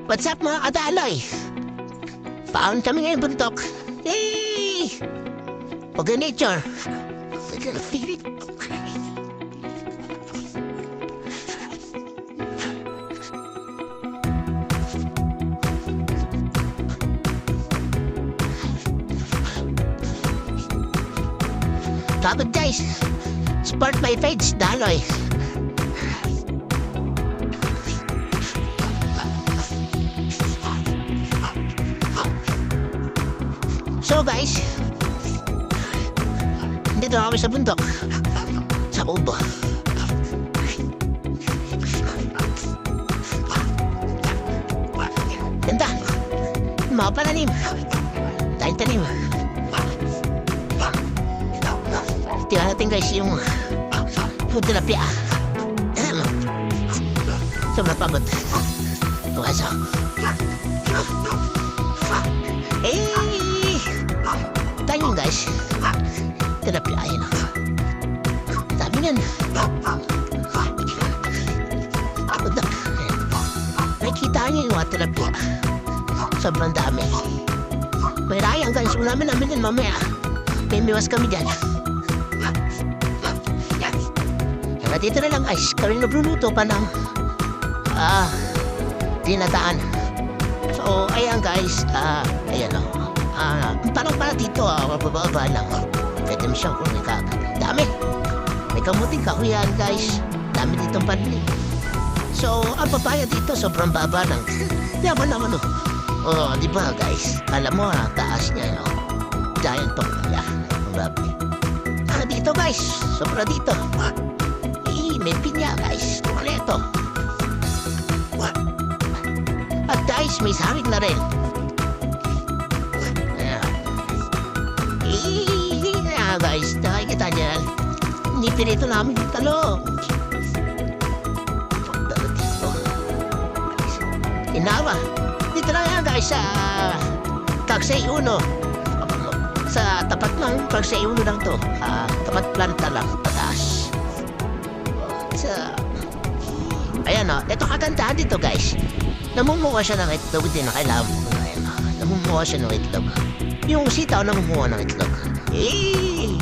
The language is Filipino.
What's up mga kadaloy? Paon kami ngayon bundok. Yay! Pag nature. I gotta feel it. Dapat guys, support my page, Daloy. So guys, dito na kami sa bundok. Sa ubo. Ganda. Mga pananim. Tayong tanim. Tingnan natin guys yung tilapia. Sobrang pagod. Tuwaso. Tayong guys. Tilapia, ayun o. Dami yan. Nakikita niyo yung mga tilapia. Sobrang dami. May rayang guys. Ulamin namin din mamaya. May miwas kami dyan. Kaya dito na lang guys. Kami nagluluto pa ng dinataan. So, ayan guys. Ayan o. Parang para dito, mababa lang. Pwede mo siyang kunin ka. Dami. May kamuting kakuyan, guys. Dami ditong panli. So, ang papaya dito, sobrang baba lang. Yaman naman, oh. Oh, di ba, guys? Alam mo, taas niya, no? Giant papaya. Ang babi. Dito, guys. Sobra dito. May pinya, guys. Kompleto. At guys, may sarig na rin. Guys, nakikita dyan. Nipinito namin yung talong. Dito. Inawa. Dito lang yan guys sa Tagsay 1. Sa tapat ng Tagsay 1 lang to. Tapat planta lang. Pataas. Ayan o. Ito kagandahan dito guys. Namumuha siya ng itlog. Hindi na kailangan mo. Ayan o. Namumuha siya ng itlog. Yung sitaw namumuha ng itlog. Hey!